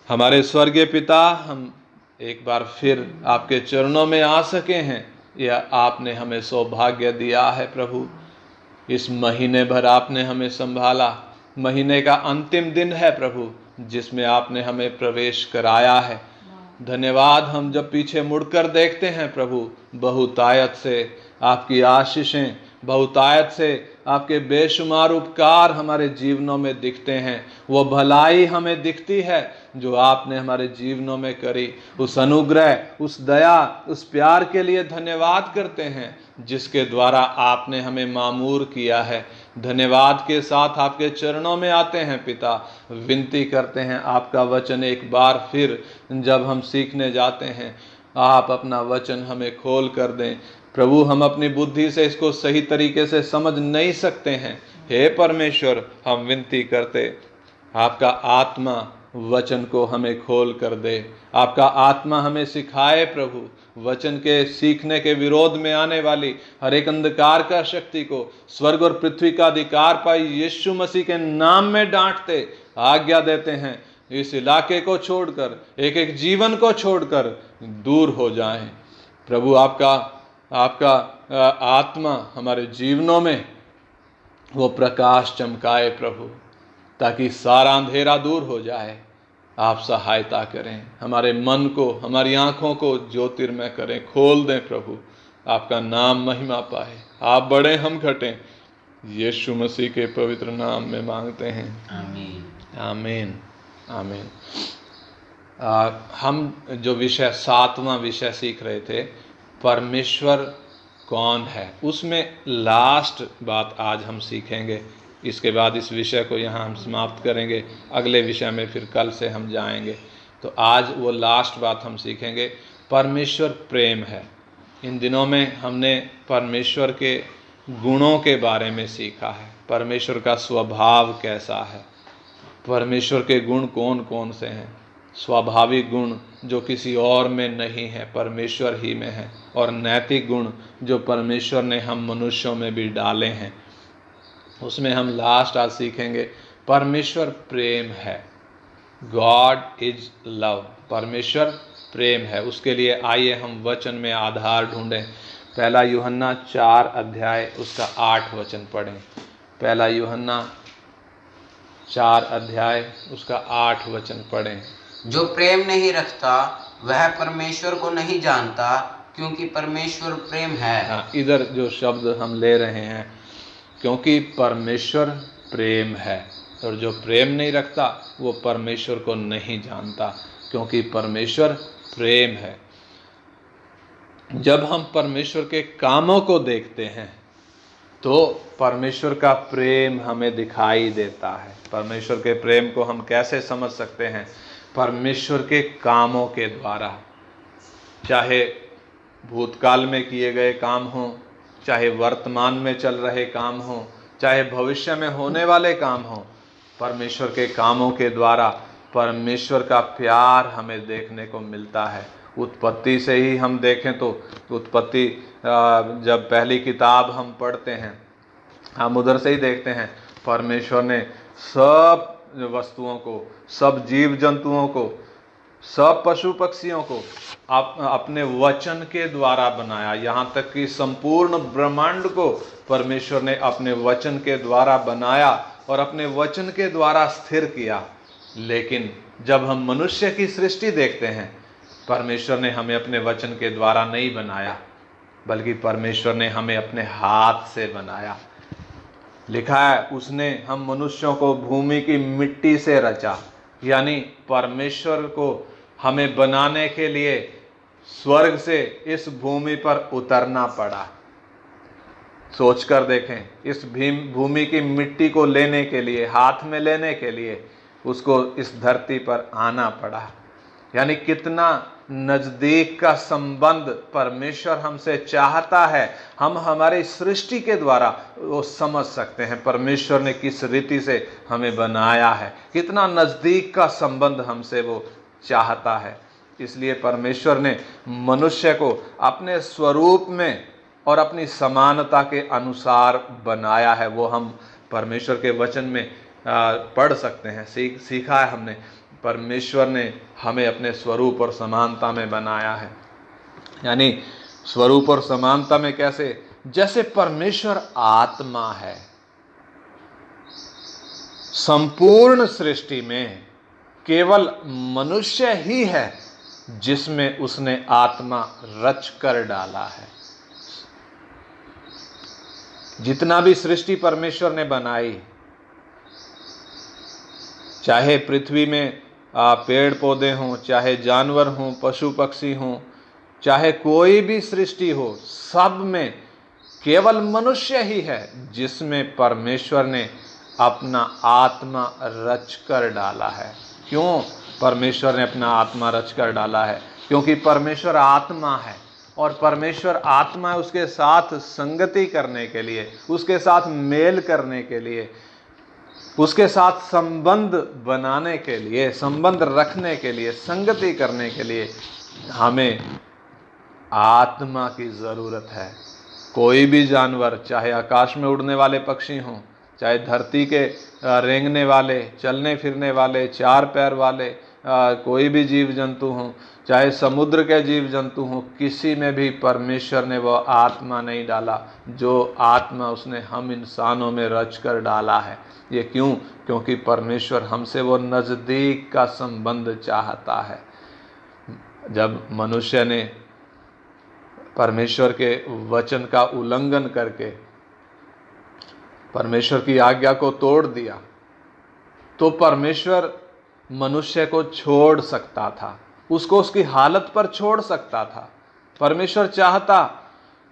हमारे स्वर्गीय पिता, हम एक बार फिर आपके चरणों में आ सके हैं, यह आपने हमें सौभाग्य दिया है प्रभु। इस महीने भर आपने हमें संभाला। महीने का अंतिम दिन है प्रभु, जिसमें आपने हमें प्रवेश कराया है। धन्यवाद। हम जब पीछे मुड़कर देखते हैं प्रभु, बहुतायत से आपकी आशीषें, बहुतायत से आपके बेशुमार उपकार हमारे जीवनों में दिखते हैं। वो भलाई हमें दिखती है जो आपने हमारे जीवनों में करी। उस अनुग्रह, उस दया, उस प्यार के लिए धन्यवाद करते हैं जिसके द्वारा आपने हमें मामूर किया है। धन्यवाद के साथ आपके चरणों में आते हैं पिता, विनती करते हैं आपका वचन एक बार फिर जब हम सीखने जाते हैं, आप अपना वचन हमें खोल कर दें प्रभु। हम अपनी बुद्धि से इसको सही तरीके से समझ नहीं सकते हैं। हे परमेश्वर, हम विनती करते, आपका आत्मा वचन को हमें खोल कर दे। आपका आत्मा हमें सिखाए प्रभु। वचन के सीखने के विरोध में आने वाली हर एक अंधकार का शक्ति को स्वर्ग और पृथ्वी का अधिकार पाई यीशु मसीह के नाम में डांटते आज्ञा देते हैं, इस इलाके को छोड़कर, एक एक जीवन को छोड़कर दूर हो जाएं प्रभु। आपका आत्मा हमारे जीवनों में वो प्रकाश चमकाए प्रभु, ताकि सारा अंधेरा दूर हो जाए। आप सहायता करें, हमारे मन को, हमारी आंखों को ज्योतिर्मय करें, खोल दें प्रभु। आपका नाम महिमा पाए। आप बढ़े, हम घटें, यीशु मसीह के पवित्र नाम में मांगते हैं, आमीन आमीन आमीन। हम जो विषय 7वां विषय सीख रहे थे, परमेश्वर कौन है, उसमें लास्ट बात आज हम सीखेंगे। इसके बाद इस विषय को यहाँ हम समाप्त करेंगे। अगले विषय में फिर कल से हम जाएंगे। तो आज वो लास्ट बात हम सीखेंगे, परमेश्वर प्रेम है। इन दिनों में हमने परमेश्वर के गुणों के बारे में सीखा है, परमेश्वर का स्वभाव कैसा है, परमेश्वर के गुण कौन कौन से हैं। स्वाभाविक गुण जो किसी और में नहीं है, परमेश्वर ही में है, और नैतिक गुण जो परमेश्वर ने हम मनुष्यों में भी डाले हैं। उसमें हम लास्ट आज सीखेंगे, परमेश्वर प्रेम है। गॉड इज लव, परमेश्वर प्रेम है। उसके लिए आइए हम वचन में आधार ढूंढें। पहला यूहन्ना 4 अध्याय उसका 8 वचन पढ़ें। पहला यूहन्ना 4 अध्याय उसका 8 वचन पढ़ें। जो प्रेम नहीं रखता वह परमेश्वर को नहीं जानता, क्योंकि परमेश्वर प्रेम है। हाँ, इधर जो शब्द हम ले रहे हैं, क्योंकि परमेश्वर प्रेम है, और जो प्रेम नहीं रखता वो परमेश्वर को नहीं जानता, क्योंकि परमेश्वर प्रेम है। जब हम परमेश्वर के कामों को देखते हैं तो परमेश्वर का प्रेम हमें दिखाई देता है। परमेश्वर के प्रेम को हम कैसे समझ सकते हैं? परमेश्वर के कामों के द्वारा, चाहे भूतकाल में किए गए काम हों, चाहे वर्तमान में चल रहे काम हों, चाहे भविष्य में होने वाले काम हों, परमेश्वर के कामों के द्वारा परमेश्वर का प्यार हमें देखने को मिलता है। उत्पत्ति से ही हम देखें तो उत्पत्ति जब पहली किताब हम पढ़ते हैं, हम उधर से ही देखते हैं परमेश्वर ने सब वस्तुओं को, सब जीव जंतुओं को, सब पशु पक्षियों को अपने वचन के द्वारा बनाया। यहाँ तक कि संपूर्ण ब्रह्मांड को परमेश्वर ने अपने वचन के द्वारा बनाया और अपने वचन के द्वारा स्थिर किया। लेकिन जब हम मनुष्य की सृष्टि देखते हैं, परमेश्वर ने हमें अपने वचन के द्वारा नहीं बनाया, बल्कि परमेश्वर ने हमें अपने हाथ से बनाया। लिखा है, उसने हम मनुष्यों को भूमि की मिट्टी से रचा। यानी परमेश्वर को हमें बनाने के लिए स्वर्ग से इस भूमि पर उतरना पड़ा। सोच कर देखें, इस भूमि की मिट्टी को लेने के लिए, हाथ में लेने के लिए उसको इस धरती पर आना पड़ा। यानी कितना नजदीक का संबंध परमेश्वर हमसे चाहता है, हम हमारी सृष्टि के द्वारा वो समझ सकते हैं परमेश्वर ने किस रीति से हमें बनाया है, कितना नजदीक का संबंध हमसे वो चाहता है। इसलिए परमेश्वर ने मनुष्य को अपने स्वरूप में और अपनी समानता के अनुसार बनाया है। वो हम परमेश्वर के वचन में पढ़ सकते हैं, सीखा है हमने। परमेश्वर ने हमें अपने स्वरूप और समानता में बनाया है। यानी स्वरूप और समानता में कैसे? जैसे परमेश्वर आत्मा है, संपूर्ण सृष्टि में केवल मनुष्य ही है जिसमें उसने आत्मा रच कर डाला है। जितना भी सृष्टि परमेश्वर ने बनाई, चाहे पृथ्वी में पेड़ पौधे हों, चाहे जानवर हों, पशु पक्षी हों, चाहे कोई भी सृष्टि हो, सब में केवल मनुष्य ही है जिसमें परमेश्वर ने अपना आत्मा रच कर डाला है। क्यों परमेश्वर ने अपना आत्मा रच कर डाला है? क्योंकि परमेश्वर आत्मा है और परमेश्वर आत्मा है उसके साथ संगति करने के लिए, उसके साथ मेल करने के लिए, उसके साथ संबंध बनाने के लिए, संबंध रखने के लिए, संगति करने के लिए हमें आत्मा की ज़रूरत है। कोई भी जानवर, चाहे आकाश में उड़ने वाले पक्षी हों, चाहे धरती के रेंगने वाले, चलने फिरने वाले, चार पैर वाले कोई भी जीव जंतु हों, चाहे समुद्र के जीव जंतु हों, किसी में भी परमेश्वर ने वो आत्मा नहीं डाला जो आत्मा उसने हम इंसानों में रच कर डाला है। ये क्यों? क्योंकि परमेश्वर हमसे वो नज़दीक का संबंध चाहता है। जब मनुष्य ने परमेश्वर के वचन का उल्लंघन करके परमेश्वर की आज्ञा को तोड़ दिया, तो परमेश्वर मनुष्य को छोड़ सकता था, उसको उसकी हालत पर छोड़ सकता था। परमेश्वर चाहता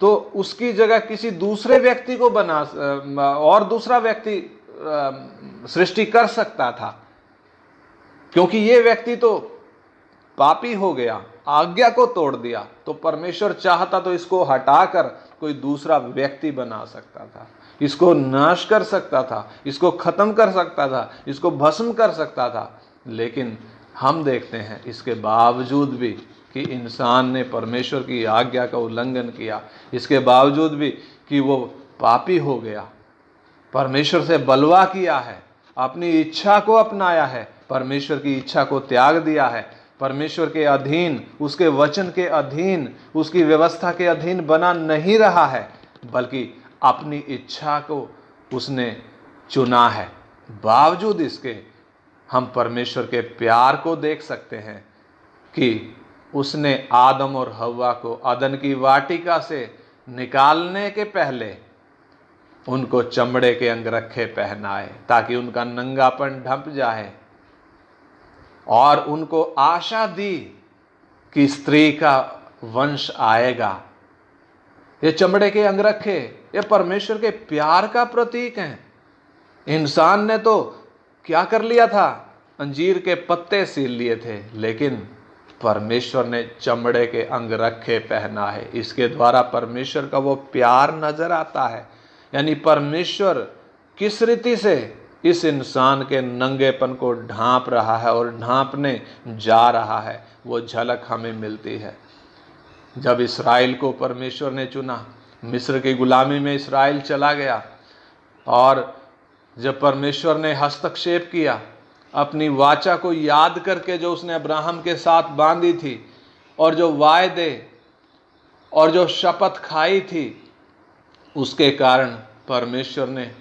तो उसकी जगह किसी दूसरे व्यक्ति को बना और दूसरा व्यक्ति सृष्टि कर सकता था, क्योंकि ये व्यक्ति तो पापी हो गया, आज्ञा को तोड़ दिया। तो परमेश्वर चाहता तो इसको हटाकर कोई दूसरा व्यक्ति बना सकता था, इसको नाश कर सकता था, इसको खत्म कर सकता था, इसको भस्म कर सकता था। लेकिन हम देखते हैं इसके बावजूद भी कि इंसान ने परमेश्वर की आज्ञा का उल्लंघन किया, इसके बावजूद भी कि वो पापी हो गया, परमेश्वर से बलवा किया है, अपनी इच्छा को अपनाया है, परमेश्वर की इच्छा को त्याग दिया है, परमेश्वर के अधीन, उसके वचन के अधीन, उसकी व्यवस्था के अधीन बना नहीं रहा है, बल्कि अपनी इच्छा को उसने चुना है। बावजूद इसके हम परमेश्वर के प्यार को देख सकते हैं कि उसने आदम और हव्वा को अदन की वाटिका से निकालने के पहले उनको चमड़े के अंगरखे पहनाए ताकि उनका नंगापन ढंप जाए, और उनको आशा दी कि स्त्री का वंश आएगा। ये चमड़े के अंगरखे ये परमेश्वर के प्यार का प्रतीक हैं। इंसान ने तो क्या कर लिया था? अंजीर के पत्ते सील लिए थे, लेकिन परमेश्वर ने चमड़े के अंगरखे पहना है। इसके द्वारा परमेश्वर का वो प्यार नजर आता है। यानी परमेश्वर किस रीति से इस इंसान के नंगेपन को ढांप रहा है और ढांपने जा रहा है, वो झलक हमें मिलती है। जब इस्राएल को परमेश्वर ने चुना, मिस्र की गुलामी में इस्राएल चला गया, और जब परमेश्वर ने हस्तक्षेप किया, अपनी वाचा को याद करके जो उसने अब्राहम के साथ बांधी थी, और जो वायदे और जो शपथ खाई थी, उसके कारण परमेश्वर ने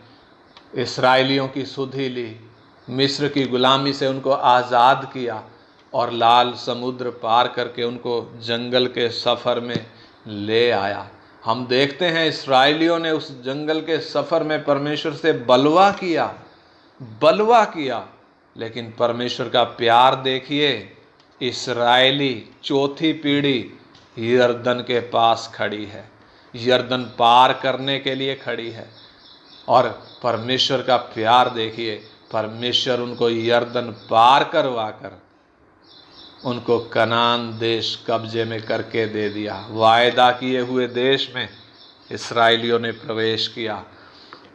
इस्राएलियों की सुधि ली, मिस्र की गुलामी से उनको आज़ाद किया और लाल समुद्र पार करके उनको जंगल के सफ़र में ले आया। हम देखते हैं इस्राएलियों ने उस जंगल के सफ़र में परमेश्वर से बलवा किया, लेकिन परमेश्वर का प्यार देखिए। इस्राएली चौथी पीढ़ी यरदन के पास खड़ी है, यरदन पार करने के लिए खड़ी है, और परमेश्वर का प्यार देखिए। परमेश्वर उनको यरदन पार करवा कर उनको कनान देश कब्जे में करके दे दिया। वायदा किए हुए देश में इस्राएलियों ने प्रवेश किया।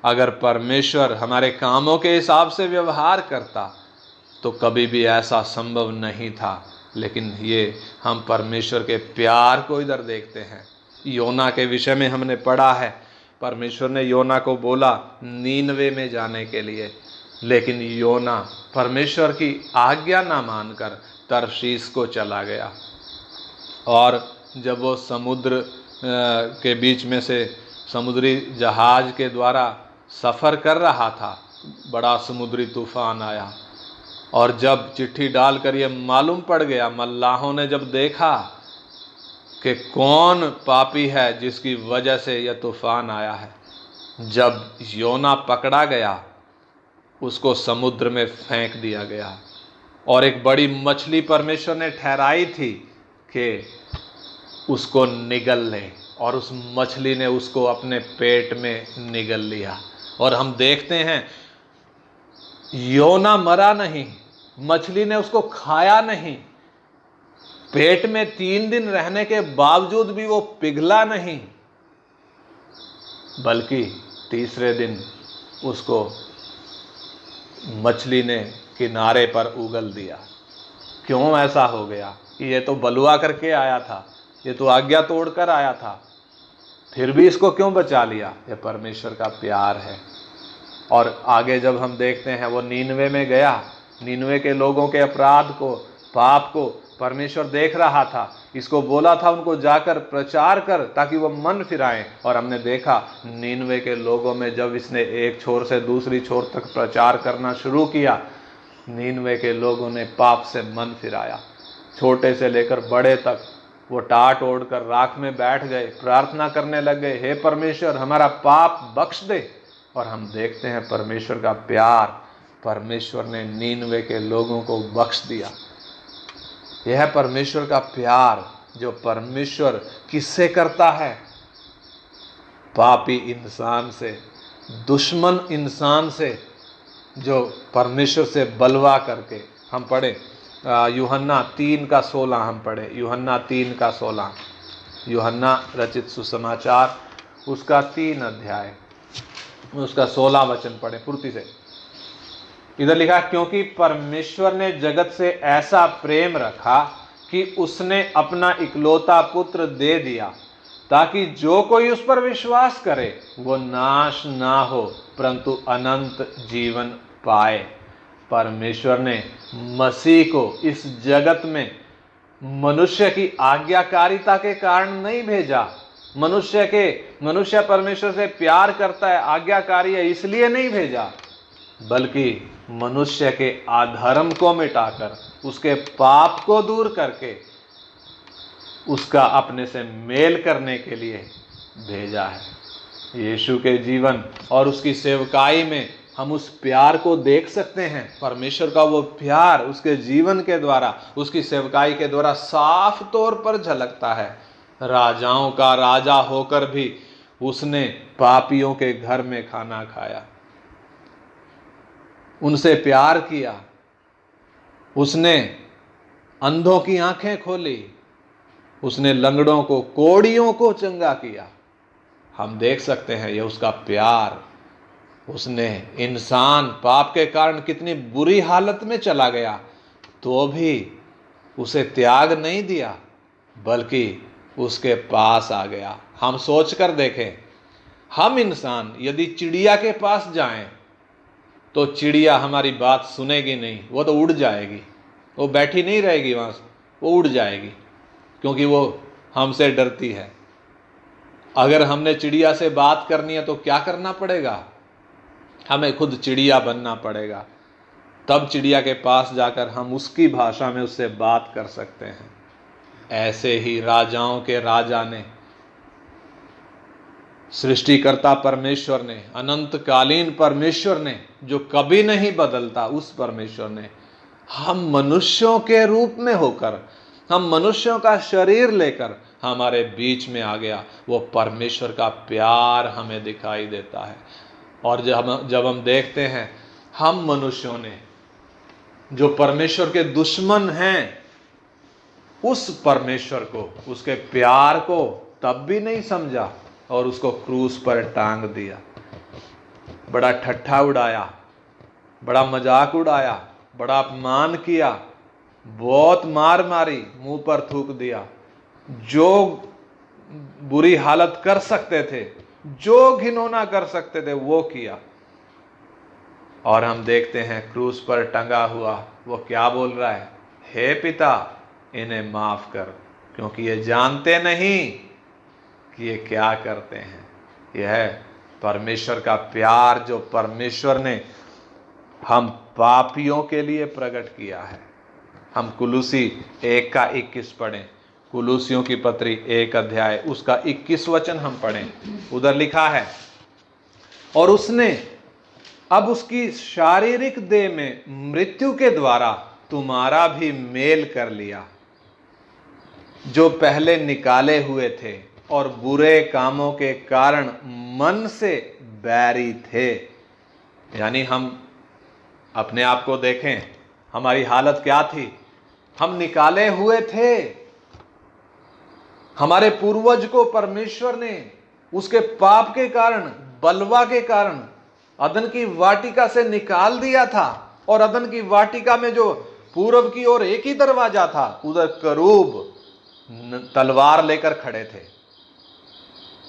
अगर परमेश्वर हमारे कामों के हिसाब से व्यवहार करता तो कभी भी ऐसा संभव नहीं था, लेकिन ये हम परमेश्वर के प्यार को इधर देखते हैं। योना के विषय में हमने पढ़ा है, परमेश्वर ने योना को बोला नीनवे में जाने के लिए। लेकिन योना परमेश्वर की आज्ञा ना मानकर तरशीश को चला गया। और जब वो समुद्र के बीच में से समुद्री जहाज के द्वारा सफ़र कर रहा था, बड़ा समुद्री तूफान आया। और जब चिट्ठी डालकर ये मालूम पड़ गया, मल्लाहों ने जब देखा कि कौन पापी है जिसकी वजह से यह तूफान आया है, जब योना पकड़ा गया उसको समुद्र में फेंक दिया गया। और एक बड़ी मछली परमेश्वर ने ठहराई थी कि उसको निगल ले, और उस मछली ने उसको अपने पेट में निगल लिया। और हम देखते हैं योना मरा नहीं, मछली ने उसको खाया नहीं, पेट में 3 दिन रहने के बावजूद भी वो पिघला नहीं, बल्कि तीसरे दिन उसको मछली ने किनारे पर उगल दिया। क्यों ऐसा हो गया? कि ये तो बलुआ करके आया था, ये तो आज्ञा तोड़कर आया था, फिर भी इसको क्यों बचा लिया? ये परमेश्वर का प्यार है। और आगे जब हम देखते हैं, वो नीनवे में गया, नीनवे के लोगों के अपराध को, पाप को परमेश्वर देख रहा था। इसको बोला था उनको जाकर प्रचार कर ताकि वो मन फिराएं। और हमने देखा नीनवे के लोगों में जब इसने एक छोर से दूसरी छोर तक प्रचार करना शुरू किया, नीनवे के लोगों ने पाप से मन फिराया। छोटे से लेकर बड़े तक वो टाट ओढ़ कर राख में बैठ गए, प्रार्थना करने लग गए, हे परमेश्वर हमारा पाप बख्श दे। और हम देखते हैं परमेश्वर का प्यार, परमेश्वर ने नीनवे के लोगों को बख्श दिया। यह है परमेश्वर का प्यार जो परमेश्वर किससे करता है? पापी इंसान से, दुश्मन इंसान से, जो परमेश्वर से बलवा करके। हम पढ़े यूहन्ना 3:16 हम पढ़े, यूहन्ना 3:16, यूहन्ना रचित सुसमाचार उसका 3 अध्याय उसका 16 वचन पढ़े फुर्ती से। इधर लिखा, क्योंकि परमेश्वर ने जगत से ऐसा प्रेम रखा कि उसने अपना इकलौता पुत्र दे दिया, ताकि जो कोई उस पर विश्वास करे वो नाश ना हो परंतु अनंत जीवन पाए। परमेश्वर ने मसीह को इस जगत में मनुष्य की आज्ञाकारिता के कारण नहीं भेजा। मनुष्य परमेश्वर से प्यार करता है, आज्ञाकारी है, इसलिए नहीं भेजा, बल्कि मनुष्य के अधर्म को मिटाकर, उसके पाप को दूर करके उसका अपने से मेल करने के लिए भेजा है। यीशु के जीवन और उसकी सेवकाई में हम उस प्यार को देख सकते हैं। परमेश्वर का वो प्यार उसके जीवन के द्वारा, उसकी सेवकाई के द्वारा साफ तौर पर झलकता है। राजाओं का राजा होकर भी उसने पापियों के घर में खाना खाया, उनसे प्यार किया, उसने अंधों की आंखें खोली, उसने लंगड़ों को, कोढ़ियों को चंगा किया। हम देख सकते हैं ये उसका प्यार। उसने इंसान पाप के कारण कितनी बुरी हालत में चला गया तो भी उसे त्याग नहीं दिया, बल्कि उसके पास आ गया। हम सोच कर देखें, हम इंसान यदि चिड़िया के पास जाएं तो चिड़िया हमारी बात सुनेगी नहीं, वो तो उड़ जाएगी, वो बैठी नहीं रहेगी वहाँ, वो उड़ जाएगी, क्योंकि वो हमसे डरती है। अगर हमने चिड़िया से बात करनी है तो क्या करना पड़ेगा? हमें खुद चिड़िया बनना पड़ेगा, तब चिड़िया के पास जाकर हम उसकी भाषा में उससे बात कर सकते हैं। ऐसे ही राजाओं के राजा ने, सृष्टिकर्ता परमेश्वर ने, अनंतकालीन परमेश्वर ने, जो कभी नहीं बदलता, उस परमेश्वर ने हम मनुष्यों के रूप में होकर, हम मनुष्यों का शरीर लेकर हमारे बीच में आ गया। वो परमेश्वर का प्यार हमें दिखाई देता है। और जब हम देखते हैं हम मनुष्यों ने, जो परमेश्वर के दुश्मन हैं, उस परमेश्वर को, उसके प्यार को तब भी नहीं समझा और उसको क्रूस पर टांग दिया। बड़ा ठट्ठा उड़ाया, बड़ा मजाक उड़ाया, बड़ा अपमान किया, बहुत मार मारी, मुंह पर थूक दिया। जो बुरी हालत कर सकते थे, जो घिनौना कर सकते थे, वो किया। और हम देखते हैं क्रूस पर टंगा हुआ वो क्या बोल रहा है, हे पिता इन्हें माफ कर, क्योंकि ये जानते नहीं कि ये क्या करते हैं। यह है परमेश्वर का प्यार जो परमेश्वर ने हम पापियों के लिए प्रकट किया है। हम कुलूसी 1:21 पढ़ें, कुलूसियों की पत्री 1 अध्याय उसका 21 वचन हम पढ़ें। उधर लिखा है, और उसने अब उसकी शारीरिक देह में मृत्यु के द्वारा तुम्हारा भी मेल कर लिया, जो पहले निकाले हुए थे और बुरे कामों के कारण मन से बैरी थे। यानी हम अपने आप को देखें, हमारी हालत क्या थी। हम निकाले हुए थे। हमारे पूर्वज को परमेश्वर ने उसके पाप के कारण, बलवा के कारण अदन की वाटिका से निकाल दिया था। और अदन की वाटिका में जो पूर्व की ओर एक ही दरवाजा था, उधर करूब तलवार लेकर खड़े थे।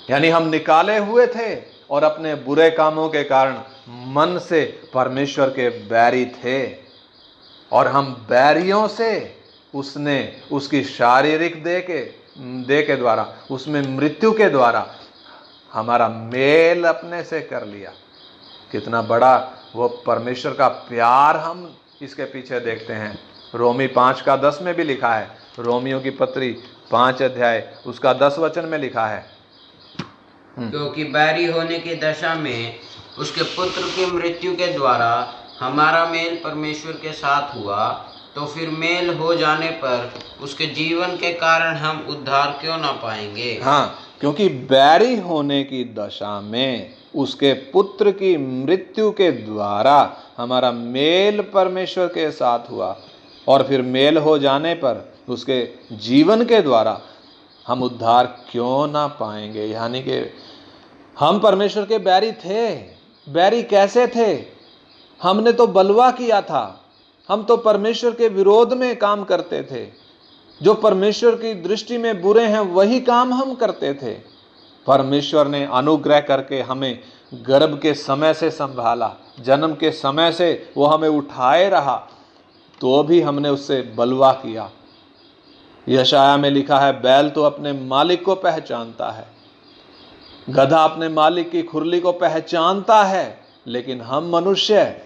यानी हम निकाले हुए थे और अपने बुरे कामों के कारण मन से परमेश्वर के बैरी थे। और हम बैरियों से उसने उसकी शारीरिक देह के द्वारा, उसमें मृत्यु के द्वारा हमारा मेल अपने से कर लिया। कितना बड़ा वो परमेश्वर का प्यार हम इसके पीछे देखते हैं। रोमी 5:10 में भी लिखा है, रोमियों की पत्री 5 अध्याय उसका 10 वचन में लिखा है, क्योंकि बैरी होने की दशा में उसके पुत्र की मृत्यु के द्वारा हमारा मेल परमेश्वर के साथ हुआ, तो फिर मेल हो जाने पर उसके जीवन के कारण हम उद्धार क्यों ना पाएंगे। हाँ, क्योंकि बैरी होने की दशा में उसके पुत्र की मृत्यु के द्वारा हमारा मेल परमेश्वर के साथ हुआ, और फिर मेल हो जाने पर उसके जीवन के द्वारा हम उद्धार क्यों ना पाएंगे। यानी कि हम परमेश्वर के बैरी थे। बैरी कैसे थे? हमने तो बलवा किया था। हम तो परमेश्वर के विरोध में काम करते थे। जो परमेश्वर की दृष्टि में बुरे हैं वही काम हम करते थे। परमेश्वर ने अनुग्रह करके हमें गर्भ के समय से संभाला, जन्म के समय से वो हमें उठाए रहा, तो भी हमने उससे बलवा किया। यशाया में लिखा है, बैल तो अपने मालिक को पहचानता है, गधा अपने मालिक की खुरली को पहचानता है, लेकिन हम मनुष्य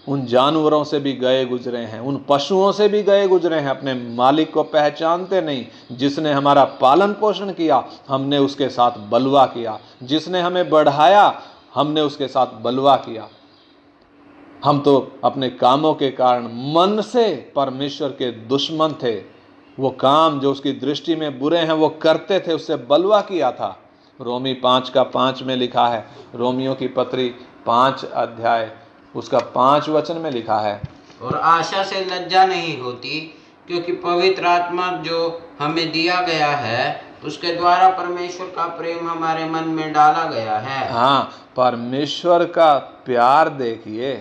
उन जानवरों से भी गए गुजरे हैं, उन पशुओं से भी गए गुजरे हैं, अपने मालिक को पहचानते नहीं। जिसने हमारा पालन पोषण किया हमने उसके साथ बलवा किया, जिसने हमें बढ़ाया हमने उसके साथ बलवा किया। हम तो अपने कामों के कारण मन से परमेश्वर के दुश्मन थे। वो काम जो उसकी दृष्टि में बुरे हैं वो करते थे, उससे बलवा किया था। रोमी 5:5 में लिखा है, रोमियों की पत्री 5 अध्याय उसका 5 वचन में लिखा है, और आशा से लज्जा नहीं होती, क्योंकि पवित्र आत्मा जो हमें दिया गया है उसके द्वारा परमेश्वर का प्रेम हमारे मन में डाला गया है। हाँ, परमेश्वर का प्यार देखिए,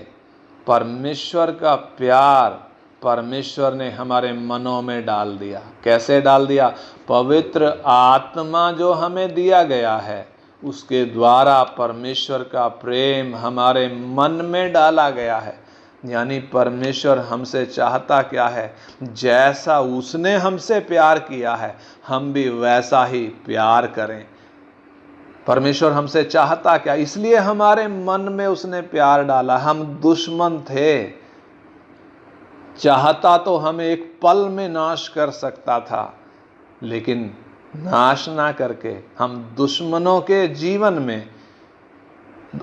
परमेश्वर का प्यार परमेश्वर ने हमारे मनों में डाल दिया। कैसे डाल दिया? पवित्र आत्मा जो हमें दिया गया है उसके द्वारा परमेश्वर का प्रेम हमारे मन में डाला गया है। यानी परमेश्वर हमसे चाहता क्या है? जैसा उसने हमसे प्यार किया है हम भी वैसा ही प्यार करें। परमेश्वर हमसे चाहता क्या? इसलिए हमारे मन में उसने प्यार डाला। हम दुश्मन थे, चाहता तो हमें एक पल में नाश कर सकता था, लेकिन नाश ना करके हम दुश्मनों के जीवन में,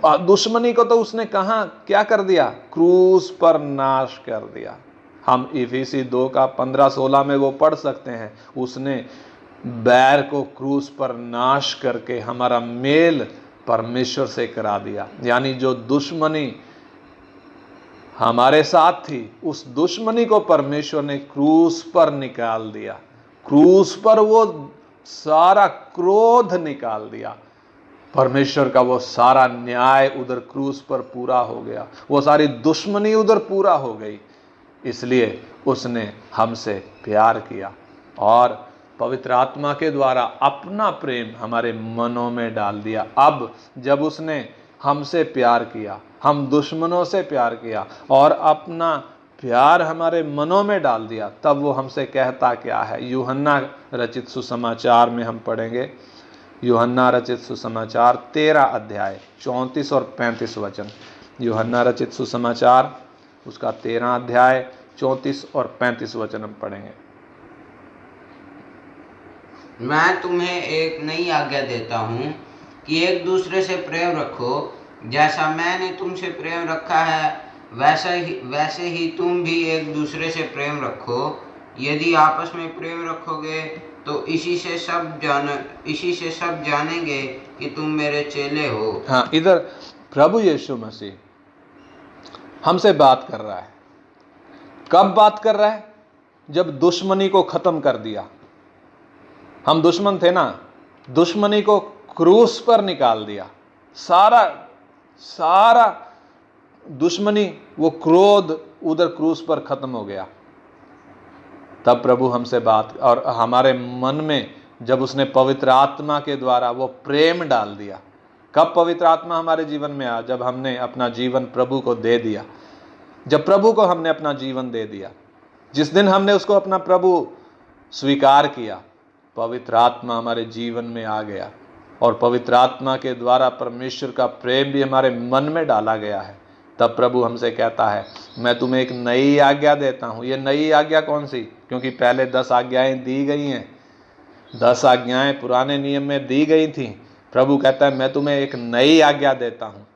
दुश्मनी को तो उसने कहाँ क्या कर दिया? क्रूस पर नाश कर दिया। हम इफिसी 2:15-16 में वो पढ़ सकते हैं, उसने बैर को क्रूस पर नाश करके हमारा मेल परमेश्वर से करा दिया। यानी जो दुश्मनी हमारे साथ थी उस दुश्मनी को परमेश्वर ने क्रूस पर निकाल दिया। क्रूस पर वो सारा क्रोध निकाल दिया। परमेश्वर का वो सारा न्याय उधर क्रूस पर पूरा हो गया, वो सारी दुश्मनी उधर पूरा हो गई। इसलिए उसने हमसे प्यार किया और पवित्र आत्मा के द्वारा अपना प्रेम हमारे मनों में डाल दिया। अब जब उसने हमसे प्यार किया, हम दुश्मनों से प्यार किया और अपना प्यार हमारे मनों में डाल दिया, तब वो हमसे कहता क्या है। यूहन्ना रचित सुसमाचार में हम पढ़ेंगे, यूहन्ना रचित सुसमाचार 13 अध्याय 34 और 35 वचन। यूहन्ना रचित सुसमाचार उसका 13 अध्याय 34 और 35 वचन हम पढ़ेंगे। मैं तुम्हें एक नई आज्ञा देता हूँ कि एक दूसरे से प्रेम रखो। जैसा मैंने तुमसे प्रेम रखा है वैसे ही तुम भी एक दूसरे से प्रेम रखो। यदि आपस में प्रेम रखोगे तो इसी से सब जानेंगे कि तुम मेरे चेले हो। हाँ, इधर प्रभु यीशु मसीह हमसे बात कर रहा है। कब बात कर रहा है? जब दुश्मनी को खत्म कर दिया। हम दुश्मन थे ना, दुश्मनी को क्रूस पर निकाल दिया। सारा दुश्मनी, वो क्रोध उधर क्रूस पर खत्म हो गया। तब प्रभु हमसे बात, और हमारे मन में जब उसने पवित्र आत्मा के द्वारा वो प्रेम डाल दिया। कब पवित्र आत्मा हमारे जीवन में आया? जब हमने अपना जीवन प्रभु को दे दिया। जब प्रभु को हमने अपना जीवन दे दिया, जिस दिन हमने उसको अपना प्रभु स्वीकार किया, पवित्र आत्मा हमारे जीवन में आ गया और पवित्र आत्मा के द्वारा परमेश्वर का प्रेम भी हमारे मन में डाला गया है। तब प्रभु हमसे कहता है, मैं तुम्हें एक नई आज्ञा देता हूँ। ये नई आज्ञा कौन सी? क्योंकि पहले 10 आज्ञाएं दी गई हैं। 10 आज्ञाएं पुराने नियम में दी गई थी। प्रभु कहता है, मैं तुम्हें एक नई आज्ञा देता हूँ।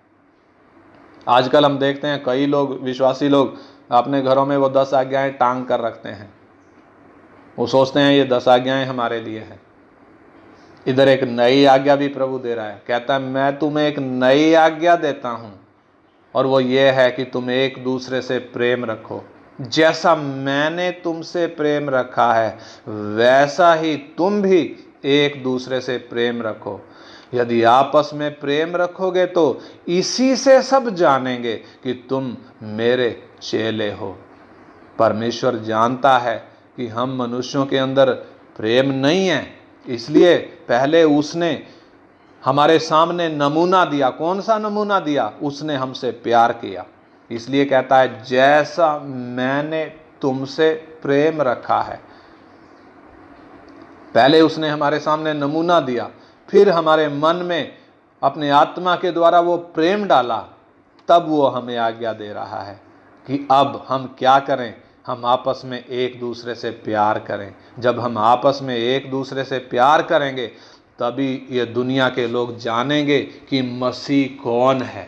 आजकल हम देखते हैं कई लोग, विश्वासी लोग, अपने घरों में वो 10 आज्ञाएं टांग कर रखते हैं। वो सोचते हैं ये 10 आज्ञाएं हमारे लिए हैं। इधर एक नई आज्ञा भी प्रभु दे रहा है। कहता है, मैं तुम्हें एक नई आज्ञा देता हूँ, और वो ये है कि तुम एक दूसरे से प्रेम रखो। जैसा मैंने तुमसे प्रेम रखा है वैसा ही तुम भी एक दूसरे से प्रेम रखो। यदि आपस में प्रेम रखोगे तो इसी से सब जानेंगे कि तुम मेरे चेले हो। परमेश्वर जानता है कि हम मनुष्यों के अंदर प्रेम नहीं है, इसलिए पहले उसने हमारे सामने नमूना दिया। कौन सा नमूना दिया? उसने हमसे प्यार किया। इसलिए कहता है, जैसा मैंने तुमसे प्रेम रखा है। पहले उसने हमारे सामने नमूना दिया, फिर हमारे मन में अपने आत्मा के द्वारा वो प्रेम डाला, तब वो हमें आज्ञा दे रहा है कि अब हम क्या करें? हम आपस में एक दूसरे से प्यार करें। जब हम आपस में एक दूसरे से प्यार करेंगे तभी ये दुनिया के लोग जानेंगे कि मसीह कौन है।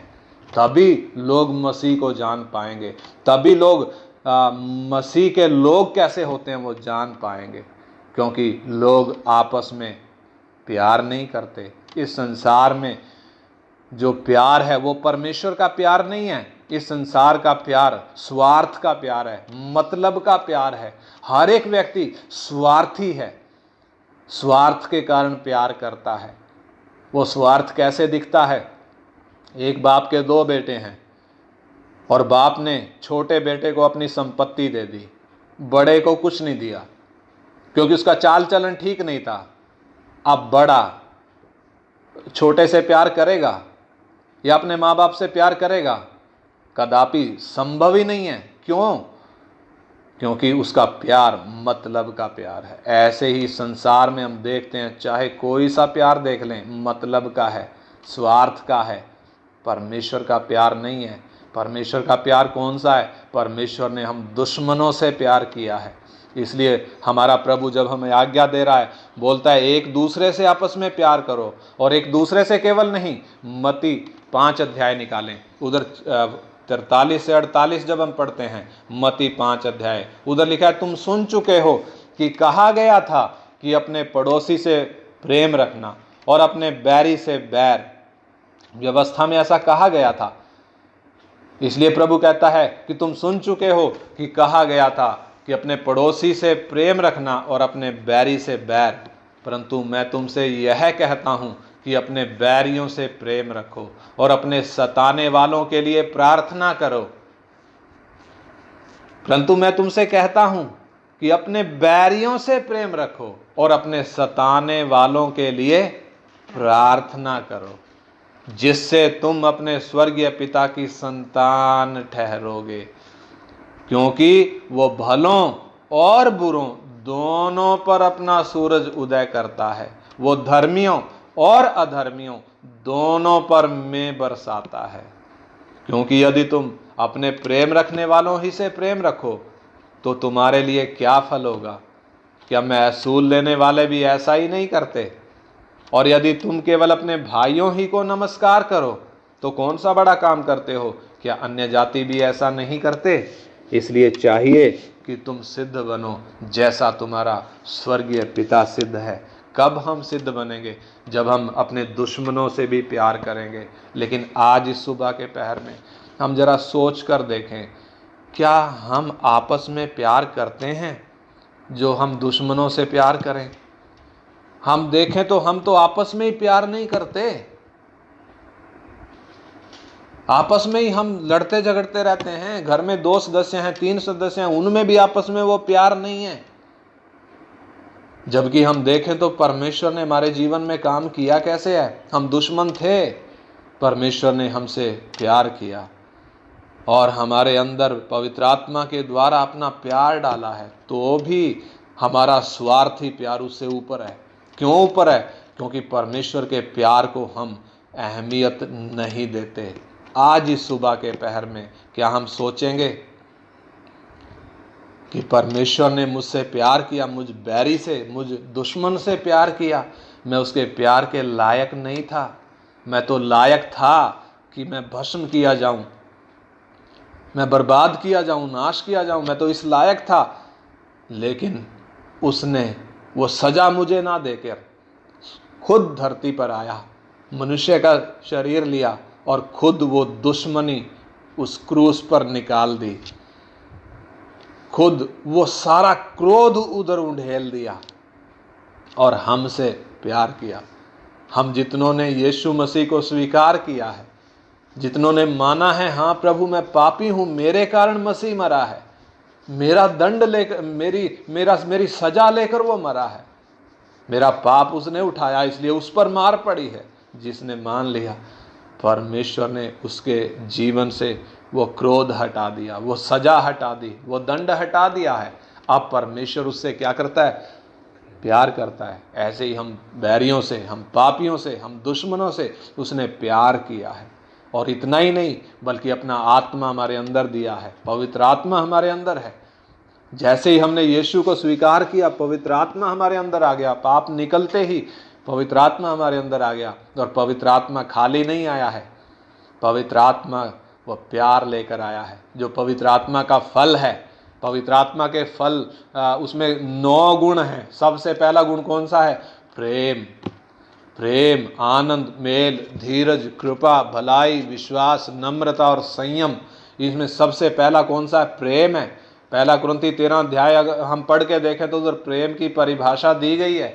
तभी लोग मसीह को जान पाएंगे। तभी लोग मसीह के लोग कैसे होते हैं वो जान पाएंगे, क्योंकि लोग आपस में प्यार नहीं करते। इस संसार में जो प्यार है वो परमेश्वर का प्यार नहीं है। इस संसार का प्यार स्वार्थ का प्यार है, मतलब का प्यार है। हर एक व्यक्ति स्वार्थी है, स्वार्थ के कारण प्यार करता है। वो स्वार्थ कैसे दिखता है? एक बाप के 2 बेटे हैं और बाप ने छोटे बेटे को अपनी संपत्ति दे दी, बड़े को कुछ नहीं दिया, क्योंकि उसका चाल चलन ठीक नहीं था। अब बड़ा छोटे से प्यार करेगा या अपने माँ बाप से प्यार करेगा? कदापि संभव ही नहीं है। क्यों? क्योंकि उसका प्यार मतलब का प्यार है। ऐसे ही संसार में हम देखते हैं, चाहे कोई सा प्यार देख लें, मतलब का है, स्वार्थ का है। परमेश्वर का प्यार नहीं है। परमेश्वर का प्यार कौन सा है? परमेश्वर ने हम दुश्मनों से प्यार किया है। इसलिए हमारा प्रभु जब हमें आज्ञा दे रहा है, बोलता है एक दूसरे से आपस में प्यार करो, और एक दूसरे से केवल नहीं। मत्ती 5 अध्याय निकालें, उधर 43 से 48 जब हम पढ़ते हैं, मत्ती 5 अध्याय, उधर लिखा है, तुम सुन चुके हो कि कहा गया था कि अपने पड़ोसी से प्रेम रखना और अपने बैरी से बैर। व्यवस्था में ऐसा कहा गया था। इसलिए प्रभु कहता है कि तुम सुन चुके हो कि कहा गया था कि अपने पड़ोसी से प्रेम रखना और अपने बैरी से बैर, परंतु मैं तुमसे यह कहता हूँ कि अपने बैरियों से प्रेम रखो और अपने सताने वालों के लिए प्रार्थना करो। परंतु मैं तुमसे कहता हूँ कि अपने बैरियों से प्रेम रखो और अपने सताने वालों के लिए प्रार्थना करो। जिससे तुम अपने स्वर्गीय पिता की संतान ठहरोगे, क्योंकि वो भलों और बुरों दोनों पर अपना सूरज उदय करता है। वो धर्मियों और अधर्मियों दोनों पर मेंह बरसाता है। क्योंकि यदि तुम अपने प्रेम रखने वालों ही से प्रेम रखो तो तुम्हारे लिए क्या फल होगा? क्या महसूल लेने वाले भी ऐसा ही नहीं करते? और यदि तुम केवल अपने भाइयों ही को नमस्कार करो तो कौन सा बड़ा काम करते हो? क्या अन्य जाति भी ऐसा नहीं करते? इसलिए चाहिए कि तुम सिद्ध बनो जैसा तुम्हारा स्वर्गीय पिता सिद्ध है। कब हम सिद्ध बनेंगे? जब हम अपने दुश्मनों से भी प्यार करेंगे। लेकिन आज इस सुबह के पहर में हम जरा सोच कर देखें, क्या हम आपस में प्यार करते हैं जो हम दुश्मनों से प्यार करें? हम देखें तो हम तो आपस में ही प्यार नहीं करते, आपस में ही हम लड़ते झगड़ते रहते हैं। घर में 2 सदस्य हैं, 3 सदस्य हैं, उनमें भी आपस में वो प्यार नहीं है। जबकि हम देखें तो परमेश्वर ने हमारे जीवन में काम किया कैसे है? हम दुश्मन थे, परमेश्वर ने हमसे प्यार किया और हमारे अंदर पवित्र आत्मा के द्वारा अपना प्यार डाला है। तो भी हमारा स्वार्थी प्यार उससे ऊपर है। क्यों ऊपर है? क्योंकि परमेश्वर के प्यार को हम अहमियत नहीं देते। आज इस सुबह के पहर में क्या हम सोचेंगे कि परमेश्वर ने मुझसे प्यार किया, मुझ बैरी से, मुझ दुश्मन से प्यार किया, मैं उसके प्यार के लायक नहीं था। मैं तो लायक था कि मैं भस्म किया जाऊं, मैं बर्बाद किया जाऊं, नाश किया जाऊं, मैं तो इस लायक था। लेकिन उसने वो सजा मुझे ना देकर खुद धरती पर आया, मनुष्य का शरीर लिया और खुद वो दुश्मनी उस क्रूस पर निकाल दी। खुद वो सारा क्रोध उधर उंडेल दिया और हमसे प्यार किया। हम जितनों ने यीशु मसीह को स्वीकार किया है, जितनों ने माना है, हाँ प्रभु मैं पापी हूँ, मेरे कारण मसीह मरा है, मेरा दंड लेकर, मेरी सजा लेकर वो मरा है, मेरा पाप उसने उठाया, इसलिए उस पर मार पड़ी है। जिसने मान लिया, परमेश्वर ने उसके जीवन से वो क्रोध हटा दिया, वो सजा हटा दी, वो दंड हटा दिया है। अब परमेश्वर उससे क्या करता है? प्यार करता है। ऐसे ही हम बैरियों से, हम पापियों से, हम दुश्मनों से उसने प्यार किया है। और इतना ही नहीं, बल्कि अपना आत्मा हमारे अंदर दिया है, पवित्र आत्मा हमारे अंदर है। जैसे ही हमने यीशु को स्वीकार किया, पवित्र आत्मा हमारे अंदर आ गया। पाप निकलते ही पवित्र आत्मा हमारे अंदर आ गया। और पवित्र आत्मा खाली नहीं आया है, पवित्र आत्मा वो प्यार लेकर आया है, जो पवित्र आत्मा का फल है। पवित्र आत्मा के फल उसमें 9 गुण हैं। सबसे पहला गुण कौन सा है? प्रेम। प्रेम, आनंद, मेल, धीरज, कृपा, भलाई, विश्वास, नम्रता और संयम। इसमें सबसे पहला कौन सा है? प्रेम है। 1 कुरिन्थी 13 अध्याय अगर हम पढ़ के देखें तो उधर प्रेम की परिभाषा दी गई है,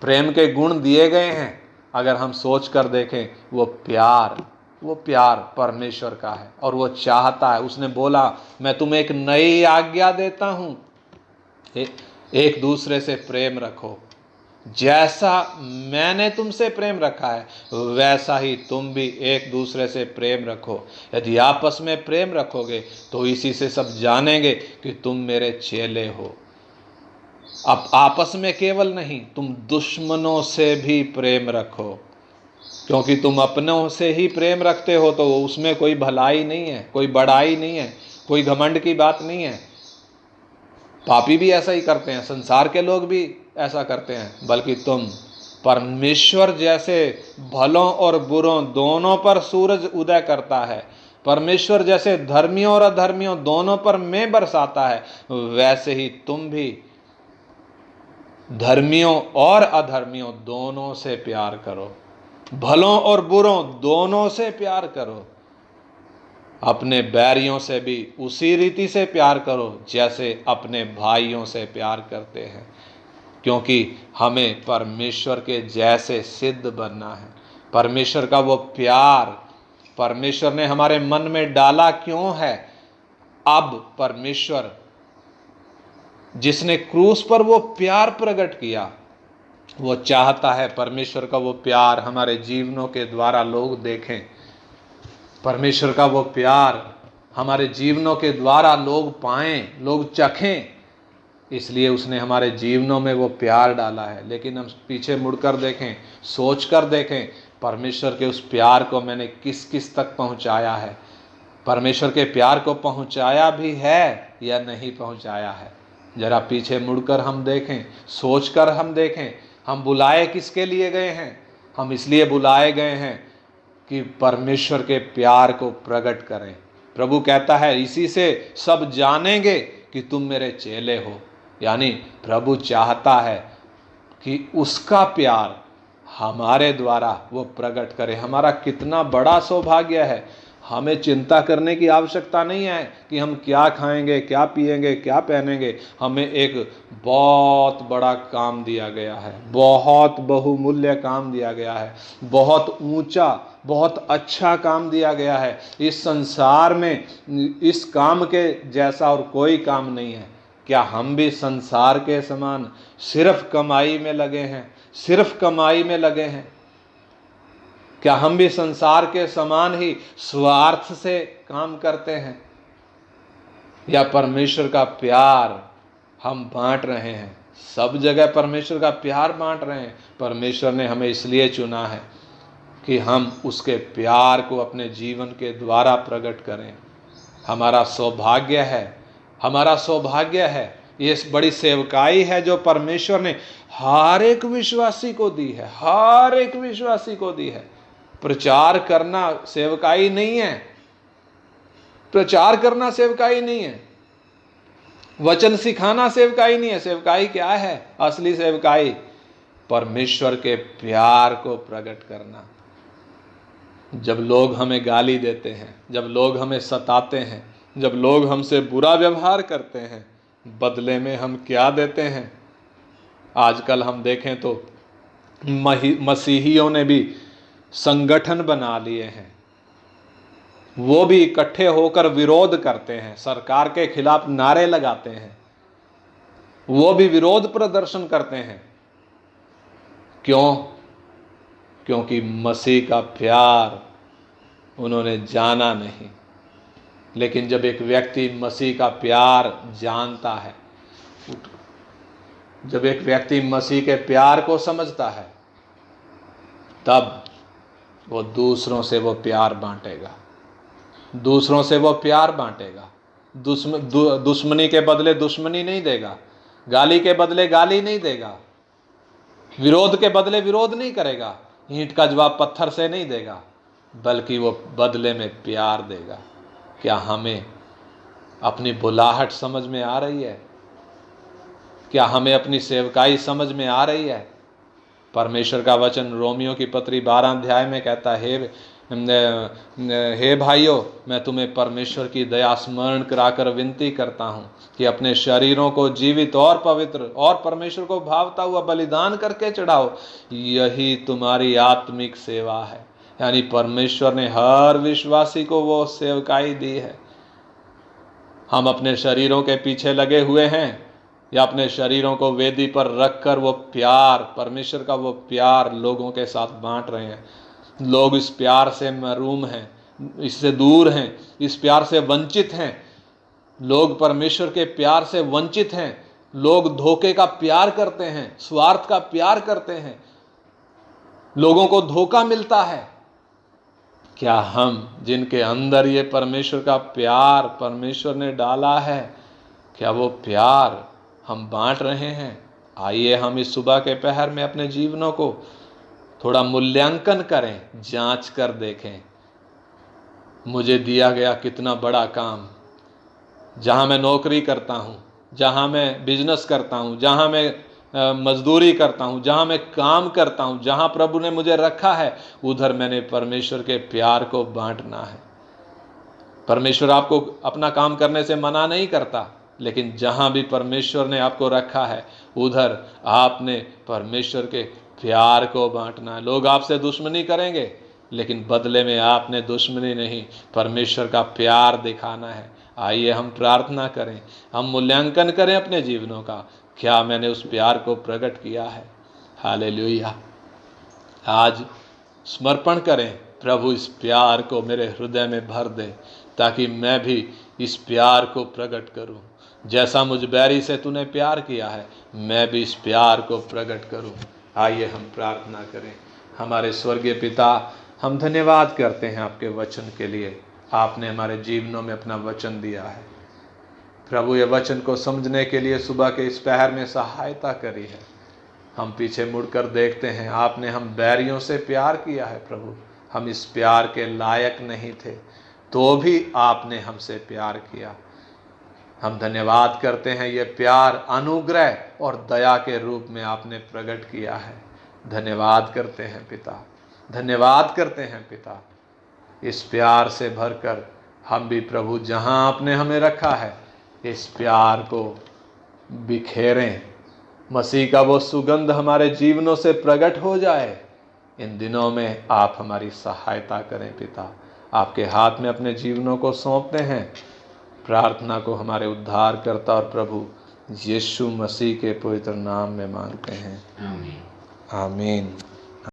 प्रेम के गुण दिए गए हैं। अगर हम सोच कर देखें, वो प्यार परमेश्वर का है और वो चाहता है। उसने बोला मैं तुम्हें एक नई आज्ञा देता हूं, एक दूसरे से प्रेम रखो। जैसा मैंने तुमसे प्रेम रखा है वैसा ही तुम भी एक दूसरे से प्रेम रखो। यदि आपस में प्रेम रखोगे तो इसी से सब जानेंगे कि तुम मेरे चेले हो। अब आपस में केवल नहीं, तुम दुश्मनों से भी प्रेम रखो, क्योंकि तुम अपनों से ही प्रेम रखते हो तो उसमें कोई भलाई नहीं है, कोई बड़ाई नहीं है, कोई घमंड की बात नहीं है। पापी भी ऐसा ही करते हैं, संसार के लोग भी ऐसा करते हैं। बल्कि तुम परमेश्वर जैसे भलों और बुरों दोनों पर सूरज उदय करता है, परमेश्वर जैसे धर्मियों और अधर्मियों दोनों पर मेंह बरसाता है, वैसे ही तुम भी धर्मियों और अधर्मियों दोनों से प्यार करो, भलों और बुरों दोनों से प्यार करो। अपने बैरियों से भी उसी रीति से प्यार करो जैसे अपने भाइयों से प्यार करते हैं, क्योंकि हमें परमेश्वर के जैसे सिद्ध बनना है। परमेश्वर का वो प्यार परमेश्वर ने हमारे मन में डाला क्यों है? अब परमेश्वर जिसने क्रूस पर वो प्यार प्रकट किया, वो चाहता है परमेश्वर का वो प्यार हमारे जीवनों के द्वारा लोग देखें, परमेश्वर का वो प्यार हमारे जीवनों के द्वारा लोग पाएं, लोग चखें। इसलिए उसने हमारे जीवनों में वो प्यार डाला है। लेकिन हम पीछे मुड़कर देखें, सोच कर देखें, परमेश्वर के उस प्यार को मैंने किस किस तक पहुंचाया है, परमेश्वर के प्यार को पहुंचाया भी है या नहीं पहुंचाया है। जरा पीछे मुड़कर हम देखें, सोच कर हम देखें, हम बुलाए किसके लिए गए हैं? हम इसलिए बुलाए गए हैं कि परमेश्वर के प्यार को प्रकट करें। प्रभु कहता है इसी से सब जानेंगे कि तुम मेरे चेले हो। यानी प्रभु चाहता है कि उसका प्यार हमारे द्वारा वो प्रकट करे। हमारा कितना बड़ा सौभाग्य है। हमें चिंता करने की आवश्यकता नहीं है कि हम क्या खाएंगे, क्या पिएंगे, क्या पहनेंगे। हमें एक बहुत बड़ा काम दिया गया है, बहुत बहुमूल्य काम दिया गया है, बहुत ऊंचा, बहुत अच्छा काम दिया गया है। इस संसार में इस काम के जैसा और कोई काम नहीं है। क्या हम भी संसार के समान सिर्फ कमाई में लगे हैं? सिर्फ कमाई में लगे हैं? क्या हम भी संसार के समान ही स्वार्थ से काम करते हैं? या परमेश्वर का प्यार हम बांट रहे हैं? सब जगह परमेश्वर का प्यार बांट रहे हैं। परमेश्वर ने हमें इसलिए चुना है कि हम उसके प्यार को अपने जीवन के द्वारा प्रकट करें। हमारा सौभाग्य है, हमारा सौभाग्य है। ये बड़ी सेवकाई है जो परमेश्वर ने हर एक विश्वासी को दी है, हर एक विश्वासी को दी है। प्रचार करना सेवकाई नहीं है, प्रचार करना सेवकाई नहीं है, वचन सिखाना सेवकाई नहीं है। सेवकाई क्या है? असली सेवकाई परमेश्वर के प्यार को प्रकट करना। जब लोग हमें गाली देते हैं, जब लोग हमें सताते हैं, जब लोग हमसे बुरा व्यवहार करते हैं, बदले में हम क्या देते हैं? आजकल हम देखें तो मसीहियों ने भी संगठन बना लिए हैं, वो भी इकट्ठे होकर विरोध करते हैं, सरकार के खिलाफ नारे लगाते हैं, वो भी विरोध प्रदर्शन करते हैं। क्यों? क्योंकि मसीह का प्यार उन्होंने जाना नहीं। लेकिन जब एक व्यक्ति मसीह का प्यार जानता है, जब एक व्यक्ति मसीह के प्यार को समझता है, तब वो दूसरों से वो प्यार बांटेगा, दूसरों से वो प्यार बांटेगा। दुश्मनी के बदले दुश्मनी नहीं देगा, गाली के बदले गाली नहीं देगा, विरोध के बदले विरोध नहीं करेगा, ईंट का जवाब पत्थर से नहीं देगा, बल्कि वो बदले में प्यार देगा। क्या हमें अपनी बुलाहट समझ में आ रही है? क्या हमें अपनी सेवकाई समझ में आ रही है? परमेश्वर का वचन रोमियो की पत्री 12 अध्याय में कहता है, हे भाइयों, मैं तुम्हें परमेश्वर की दया स्मरण कराकर विनती करता हूँ कि अपने शरीरों को जीवित और पवित्र और परमेश्वर को भावता हुआ बलिदान करके चढ़ाओ, यही तुम्हारी आत्मिक सेवा है। यानी परमेश्वर ने हर विश्वासी को वो सेवकाई दी है। हम अपने शरीरों के पीछे लगे हुए हैं या अपने शरीरों को वेदी पर रखकर वो प्यार, परमेश्वर का वो प्यार लोगों के साथ बांट रहे हैं। लोग इस प्यार से महरूम हैं, इससे दूर हैं, इस प्यार से वंचित हैं। लोग परमेश्वर के प्यार से वंचित हैं। लोग धोखे का प्यार करते हैं, स्वार्थ का प्यार करते हैं, लोगों को धोखा मिलता है। क्या हम जिनके अंदर ये परमेश्वर का प्यार परमेश्वर ने डाला है, क्या वो प्यार हम बांट रहे हैं? आइए हम इस सुबह के पहर में अपने जीवनों को थोड़ा मूल्यांकन करें, जांच कर देखें। मुझे दिया गया कितना बड़ा काम, जहां मैं नौकरी करता हूं, जहां मैं बिजनेस करता हूं, जहां मैं मजदूरी करता हूं, जहां मैं काम करता हूं, जहां प्रभु ने मुझे रखा है, उधर मैंने परमेश्वर के प्यार को बांटना है। परमेश्वर आपको अपना काम करने से मना नहीं करता, लेकिन जहां भी परमेश्वर ने आपको रखा है, उधर आपने परमेश्वर के प्यार को बांटना है। लोग आपसे दुश्मनी करेंगे, लेकिन बदले में आपने दुश्मनी नहीं, परमेश्वर का प्यार दिखाना है। आइए हम प्रार्थना करें, हम मूल्यांकन करें अपने जीवनों का, क्या मैंने उस प्यार को प्रकट किया है? हालेलुया। आज समर्पण करें, प्रभु इस प्यार को मेरे हृदय में भर दे ताकि मैं भी इस प्यार को प्रकट करूं। जैसा मुझ बैरी से तूने प्यार किया है, मैं भी इस प्यार को प्रकट करूं। आइए हम प्रार्थना करें। हमारे स्वर्गीय पिता, हम धन्यवाद करते हैं आपके वचन के लिए। आपने हमारे जीवनों में अपना वचन दिया है प्रभु। ये वचन को समझने के लिए सुबह के इस पहर में सहायता करी है। हम पीछे मुड़कर देखते हैं, आपने हम बैरियों से प्यार किया है प्रभु। हम इस प्यार के लायक नहीं थे, तो भी आपने हमसे प्यार किया। हम धन्यवाद करते हैं, ये प्यार अनुग्रह और दया के रूप में आपने प्रकट किया है। धन्यवाद करते हैं पिता, धन्यवाद करते हैं पिता। इस प्यार से भरकर हम भी प्रभु जहां आपने हमें रखा है, इस प्यार को बिखेरें। मसीह का वो सुगंध हमारे जीवनों से प्रकट हो जाए। इन दिनों में आप हमारी सहायता करें पिता। आपके हाथ में अपने जीवनों को सौंपते हैं। प्रार्थना को हमारे उद्धारकर्ता और प्रभु यीशु मसीह के पवित्र नाम में मांगते हैं, आमीन। आमीन।